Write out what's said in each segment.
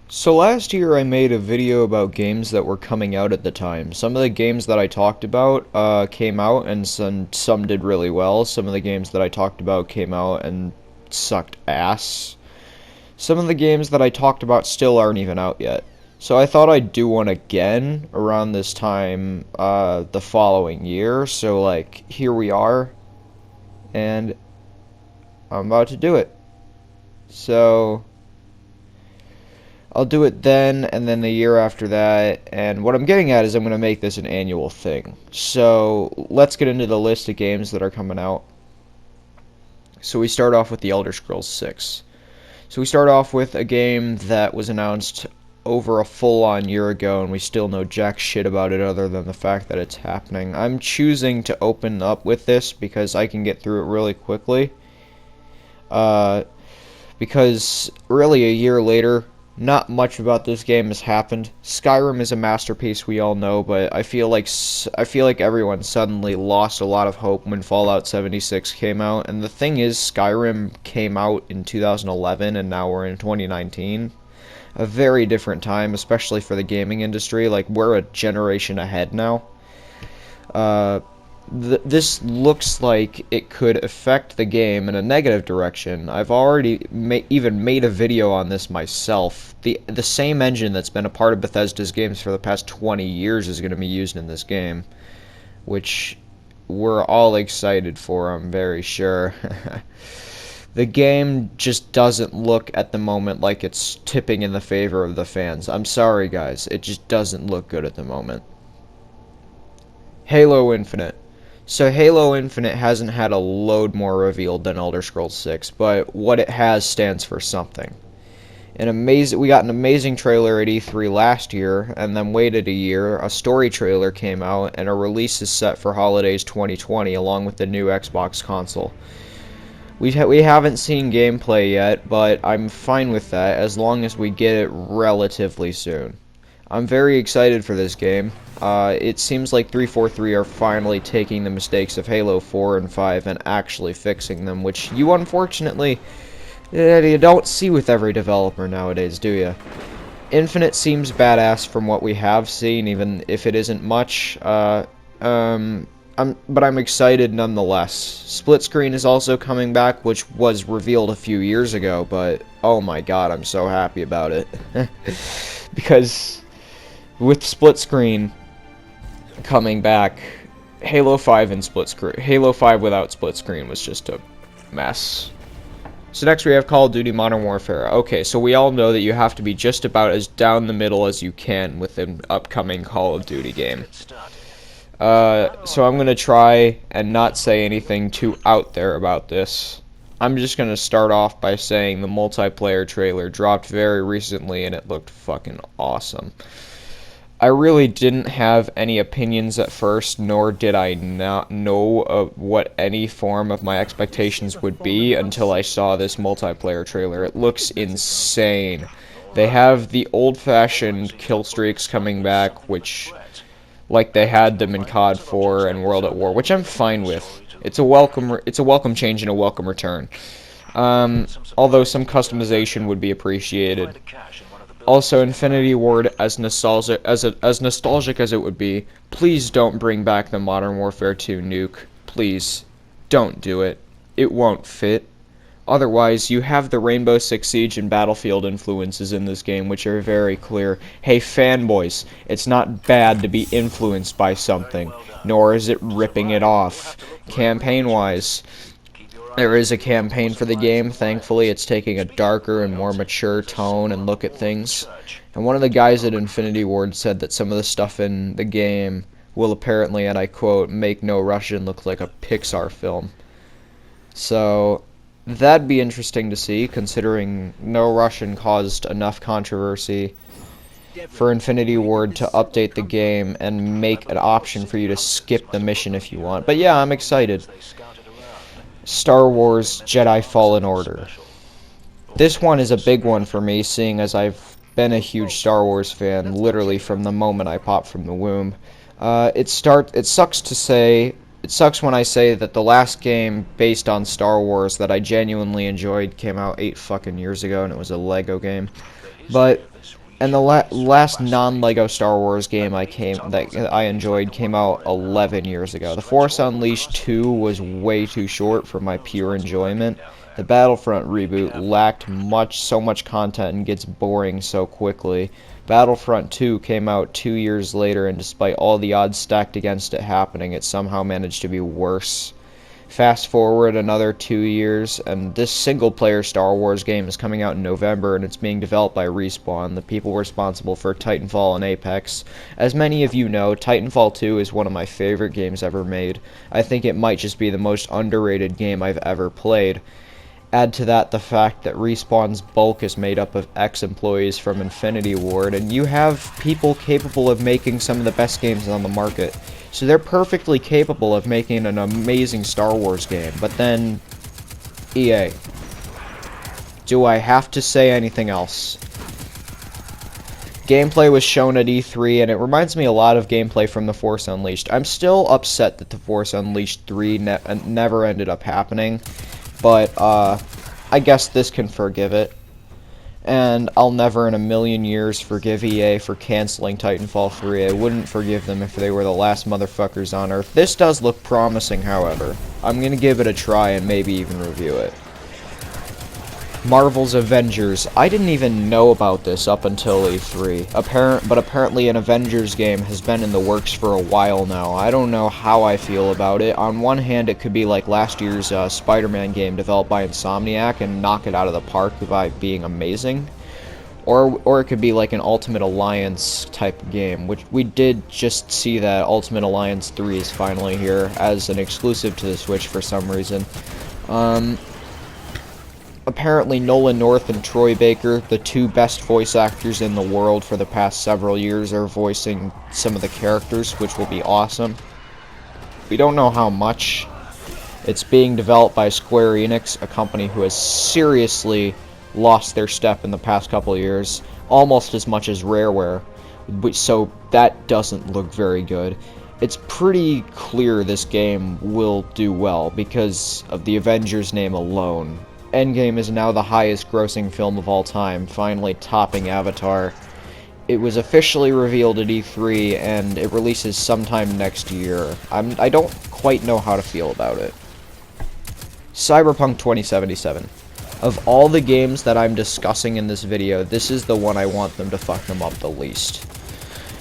So last year I made a video about games that were coming out at the time. Some of the games that I talked about came out and some did really well. Some of the games that I talked about came out and sucked ass. Some of the games that I talked about still aren't even out yet. So I thought I'd do one again around this time the following year. So like here we are and I'm about to do it. So I'll do it then, and then the year after that, and what I'm getting at is I'm going to make this an annual thing. So, let's get into the list of games that are coming out. So we start off with The Elder Scrolls 6. So we start off with a game that was announced over a full-on year ago, and we still know jack shit about it other than the fact that it's happening. I'm choosing to open up with this because I can get through it really quickly. Because really a year later, not much about this game has happened. Skyrim is a masterpiece, we all know, but I feel like everyone suddenly lost a lot of hope when Fallout 76 came out. And the thing is, Skyrim came out in 2011, and now we're in 2019. A very different time, especially for the gaming industry. Like, we're a generation ahead now. This looks like it could affect the game in a negative direction. I've already even made a video on this myself. The same engine that's been a part of Bethesda's games for the past 20 years is going to be used in this game, which we're all excited for, I'm very sure. The game just doesn't look at the moment like it's tipping in the favor of the fans. I'm sorry, guys. It just doesn't look good at the moment. Halo Infinite. So Halo Infinite hasn't had a load more revealed than Elder Scrolls 6, but what it has stands for something. We got an amazing trailer at E3 last year, and then waited a year. A story trailer came out, and a release is set for holidays 2020, along with the new Xbox console. We haven't seen gameplay yet, but I'm fine with that as long as we get it relatively soon. I'm very excited for this game. It seems like 343 are finally taking the mistakes of Halo 4 and 5 and actually fixing them, which you unfortunately you don't see with every developer nowadays, do you? Infinite seems badass from what we have seen, even if it isn't much. But I'm excited nonetheless. Split screen is also coming back, which was revealed a few years ago, but oh my god, I'm so happy about it. Because with split screen coming back, Halo 5 without split screen was just a mess. So next we have Call of Duty Modern Warfare. Okay, so we all know that you have to be just about as down the middle as you can with an upcoming Call of Duty game. So I'm going to try and not say anything too out there about this. I'm just going to start off by saying the multiplayer trailer dropped very recently and it looked fucking awesome. I really didn't have any opinions at first, nor did I not know what any form of my expectations would be until I saw this multiplayer trailer. It looks insane. They have the old-fashioned kill streaks coming back, which, like they had them in COD 4 and World at War, which I'm fine with. It's a welcome change and a welcome return. Although some customization would be appreciated. Also, Infinity Ward, as nostalgic as it would be, please don't bring back the Modern Warfare 2 nuke. Please, don't do it. It won't fit. Otherwise, you have the Rainbow Six Siege and Battlefield influences in this game, which are very clear. Hey, fanboys, it's not bad to be influenced by something, nor is it ripping it off. Campaign-wise, there is a campaign for the game. Thankfully, it's taking a darker and more mature tone and look at things. And one of the guys at Infinity Ward said that some of the stuff in the game will apparently, and I quote, make No Russian look like a Pixar film. So that'd be interesting to see, considering No Russian caused enough controversy for Infinity Ward to update the game and make an option for you to skip the mission if you want. But yeah, I'm excited. Star Wars Jedi Fallen Order. This one is a big one for me, seeing as I've been a huge Star Wars fan literally from the moment I popped from the womb. It sucks when I say that the last game based on Star Wars that I genuinely enjoyed came out 8 fucking years ago, and it was a Lego game. But and the last non-Lego Star Wars game that I enjoyed came out 11 years ago. The Force Unleashed 2 was way too short for my pure enjoyment. The Battlefront reboot lacked so much content and gets boring so quickly. Battlefront 2 came out 2 years later, and despite all the odds stacked against it happening, it somehow managed to be worse. Fast forward another 2 years, and this single-player Star Wars game is coming out in November, and it's being developed by Respawn, the people responsible for Titanfall and Apex. As many of you know, Titanfall 2 is one of my favorite games ever made. I think it might just be the most underrated game I've ever played. Add to that the fact that Respawn's bulk is made up of ex-employees from Infinity Ward, and you have people capable of making some of the best games on the market. So they're perfectly capable of making an amazing Star Wars game. But then, EA. Do I have to say anything else? Gameplay was shown at E3, and it reminds me a lot of gameplay from The Force Unleashed. I'm still upset that The Force Unleashed 3 never ended up happening. But, I guess this can forgive it. And I'll never in a million years forgive EA for canceling Titanfall 3. I wouldn't forgive them if they were the last motherfuckers on Earth. This does look promising, however. I'm gonna give it a try and maybe even review it. Marvel's Avengers. I didn't even know about this up until E3. But apparently an Avengers game has been in the works for a while now. I don't know how I feel about it. On one hand, it could be like last year's Spider-Man game developed by Insomniac and knock it out of the park by being amazing. Or it could be like an Ultimate Alliance type game, which we did just see that Ultimate Alliance 3 is finally here as an exclusive to the Switch for some reason. Apparently Nolan North and Troy Baker, the two best voice actors in the world for the past several years, are voicing some of the characters, which will be awesome. We don't know how much. It's being developed by Square Enix, a company who has seriously lost their step in the past couple of years, almost as much as Rareware, so that doesn't look very good. It's pretty clear this game will do well because of the Avengers name alone. Endgame is now the highest grossing film of all time, finally topping Avatar. It was officially revealed at E3, and it releases sometime next year. I don't quite know how to feel about it. Cyberpunk 2077. Of all the games that I'm discussing in this video, this is the one I want them to fuck them up the least.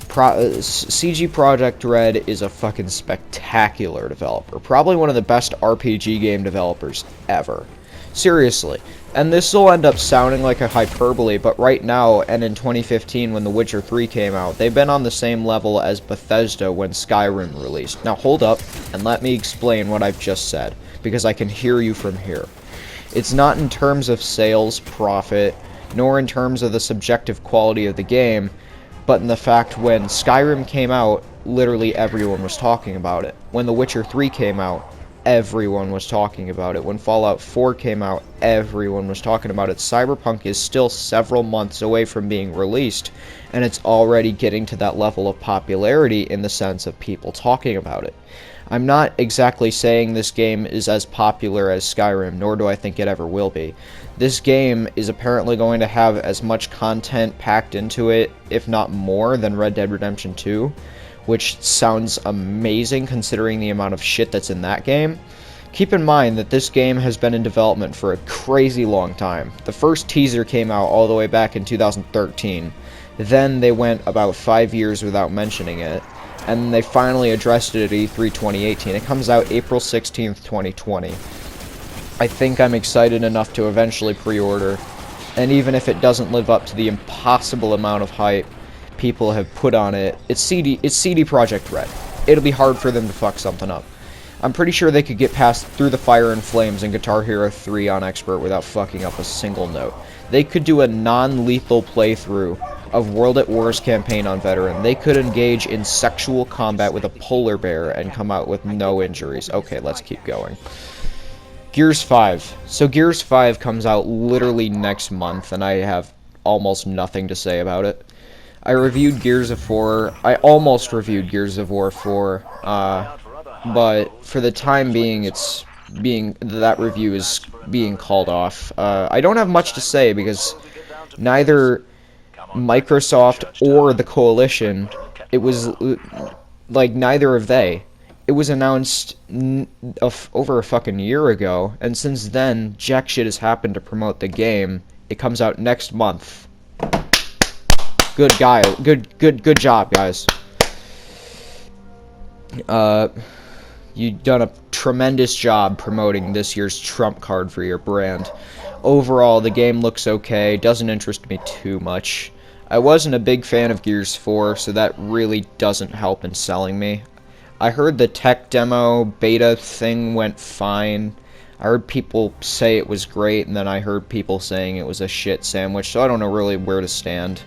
CG Projekt Red is a fucking spectacular developer. Probably one of the best RPG game developers ever. Seriously. And this will end up sounding like a hyperbole, but right now, and in 2015 when The Witcher 3 came out, they've been on the same level as Bethesda when Skyrim released. Now hold up, and let me explain what I've just said, because I can hear you from here. It's not in terms of sales, profit, nor in terms of the subjective quality of the game, but in the fact when Skyrim came out, literally everyone was talking about it. When The Witcher 3 came out, everyone was talking about it. When Fallout 4 came out, everyone was talking about it. Cyberpunk is still several months away from being released, and it's already getting to that level of popularity in the sense of people talking about it. I'm not exactly saying this game is as popular as Skyrim, nor do I think it ever will be. This game is apparently going to have as much content packed into it, if not more, than Red Dead Redemption 2. Which sounds amazing considering the amount of shit that's in that game. Keep in mind that this game has been in development for a crazy long time. The first teaser came out all the way back in 2013. Then they went about 5 years without mentioning it. And they finally addressed it at E3 2018. It comes out April 16th, 2020. I think I'm excited enough to eventually pre-order. And even if it doesn't live up to the impossible amount of hype people have put on it, it's CD Projekt Red. It'll be hard for them to fuck something up. I'm pretty sure they could get past Through the Fire and Flames and Guitar Hero 3 on Expert without fucking up a single note. They could do a non-lethal playthrough of World at War's campaign on Veteran. They could engage in sexual combat with a polar bear and come out with no injuries. Okay, let's keep going. Gears 5. So Gears 5 comes out literally next month, and I have almost nothing to say about it. I reviewed Gears of War. I almost reviewed Gears of War 4, but for the time being, that review is being called off. I don't have much to say because neither Microsoft or the Coalition. It was like neither of they. It was announced over a fucking year ago, and since then, jack shit has happened to promote the game. It comes out next month. Good job, guys. You've done a tremendous job promoting this year's trump card for your brand. Overall, the game looks okay, doesn't interest me too much. I wasn't a big fan of Gears 4, so that really doesn't help in selling me. I heard the tech demo beta thing went fine. I heard people say it was great, and then I heard people saying it was a shit sandwich, so I don't know really where to stand.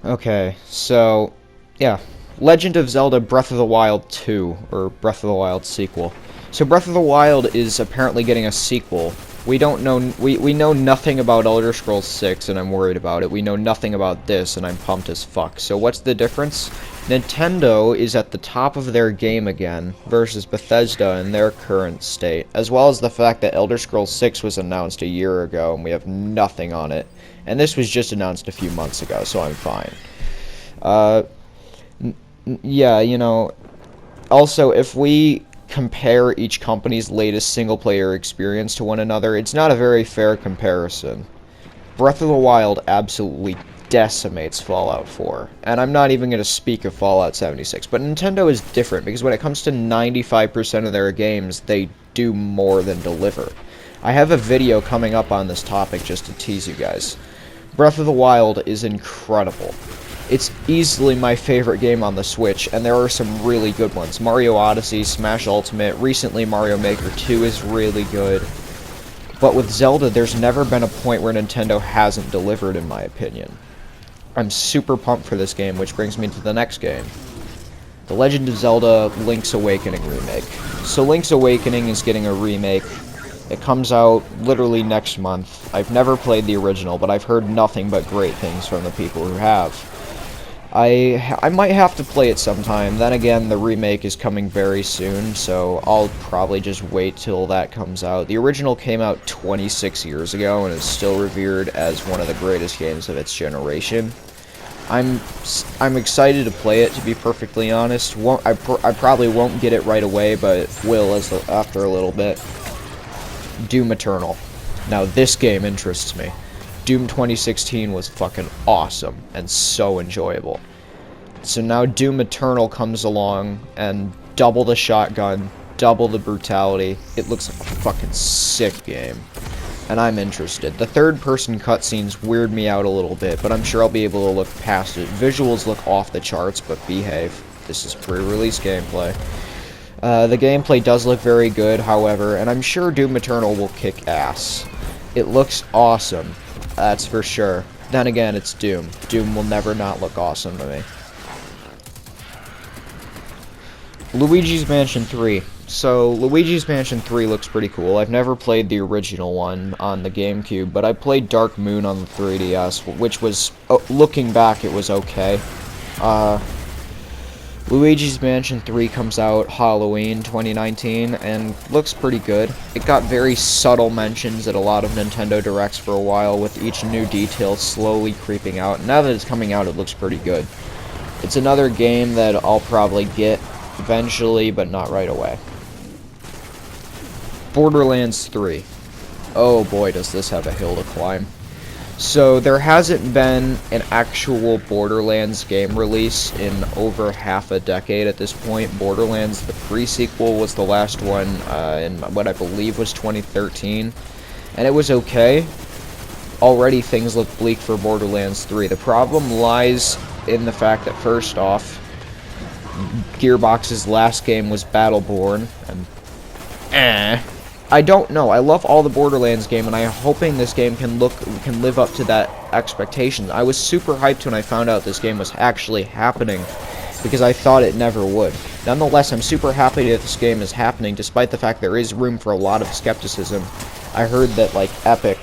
Okay, so, yeah. Legend of Zelda Breath of the Wild 2, or Breath of the Wild sequel. So Breath of the Wild is apparently getting a sequel. We don't know, we know nothing about Elder Scrolls 6, and I'm worried about it. We know nothing about this, and I'm pumped as fuck. So what's the difference? Nintendo is at the top of their game again, versus Bethesda in their current state, as well as the fact that Elder Scrolls 6 was announced a year ago, and we have nothing on it. And this was just announced a few months ago, so I'm fine. Yeah, you know, also, if we compare each company's latest single-player experience to one another, it's not a very fair comparison. Breath of the Wild absolutely decimates Fallout 4, and I'm not even going to speak of Fallout 76, but Nintendo is different, because when it comes to 95% of their games, they do more than deliver. I have a video coming up on this topic just to tease you guys. Breath of the Wild is incredible. It's easily my favorite game on the Switch, and there are some really good ones. Mario Odyssey, Smash Ultimate, recently Mario Maker 2 is really good. But with Zelda, there's never been a point where Nintendo hasn't delivered, in my opinion. I'm super pumped for this game, which brings me to the next game. The Legend of Zelda Link's Awakening remake. So Link's Awakening is getting a remake. It comes out literally next month. I've never played the original, but I've heard nothing but great things from the people who have. I might have to play it sometime. Then again, the remake is coming very soon, so I'll probably just wait till that comes out. The original came out 26 years ago and is still revered as one of the greatest games of its generation. I'm excited to play it, to be perfectly honest. I probably won't get it right away, but will after a little bit. Doom Eternal. Now this game interests me. Doom 2016 was fucking awesome and so enjoyable. So now Doom Eternal comes along and double the shotgun, double the brutality. It looks like a fucking sick game. And I'm interested. The third-person cutscenes weird me out a little bit, but I'm sure I'll be able to look past it. Visuals look off the charts, but behave. This is pre-release gameplay. The gameplay does look very good, however, and I'm sure Doom Eternal will kick ass. It looks awesome. That's for sure. Then again, it's Doom. Doom will never not look awesome to me. Luigi's Mansion 3. So, Luigi's Mansion 3 looks pretty cool. I've never played the original one on the GameCube, but I played Dark Moon on the 3DS, which was, looking back, it was okay. Luigi's Mansion 3 comes out Halloween 2019 and looks pretty good. It got very subtle mentions at a lot of Nintendo Directs for a while, with each new detail slowly creeping out. Now that it's coming out, it looks pretty good. It's another game that I'll probably get eventually, but not right away. Borderlands 3. Oh boy, does this have a hill to climb. So, there hasn't been an actual Borderlands game release in over half a decade at this point. Borderlands, the pre-sequel, was the last one in what I believe was 2013. And it was okay. Already things look bleak for Borderlands 3. The problem lies in the fact that, first off, Gearbox's last game was Battleborn, and I don't know. I love all the Borderlands game, and I'm hoping this game can live up to that expectation. I was super hyped when I found out this game was actually happening, because I thought it never would. Nonetheless, I'm super happy that this game is happening, despite the fact there is room for a lot of skepticism. I heard that, like, Epic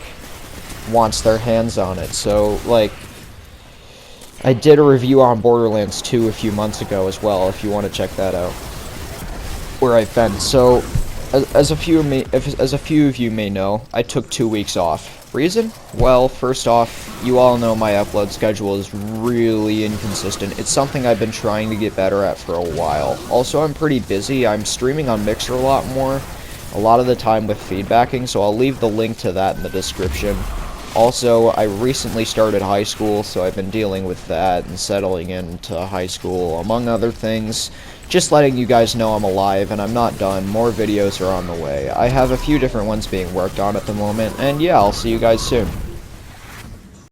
wants their hands on it, so, like, I did a review on Borderlands 2 a few months ago as well, if you want to check that out, where I've been. So, as a few of you may know, I took 2 weeks off Reason? Well, first off, you all know my upload schedule is really inconsistent. It's something I've been trying to get better at for a while. Also, I'm pretty busy. I'm streaming on Mixer a lot more, a lot of the time with feedbacking, so I'll leave the link to that in the description. Also, I recently started high school, so I've been dealing with that and settling into high school, among other things. Just letting you guys know I'm alive and I'm not done. More videos are on the way. I have a few different ones being worked on at the moment, and yeah, I'll see you guys soon.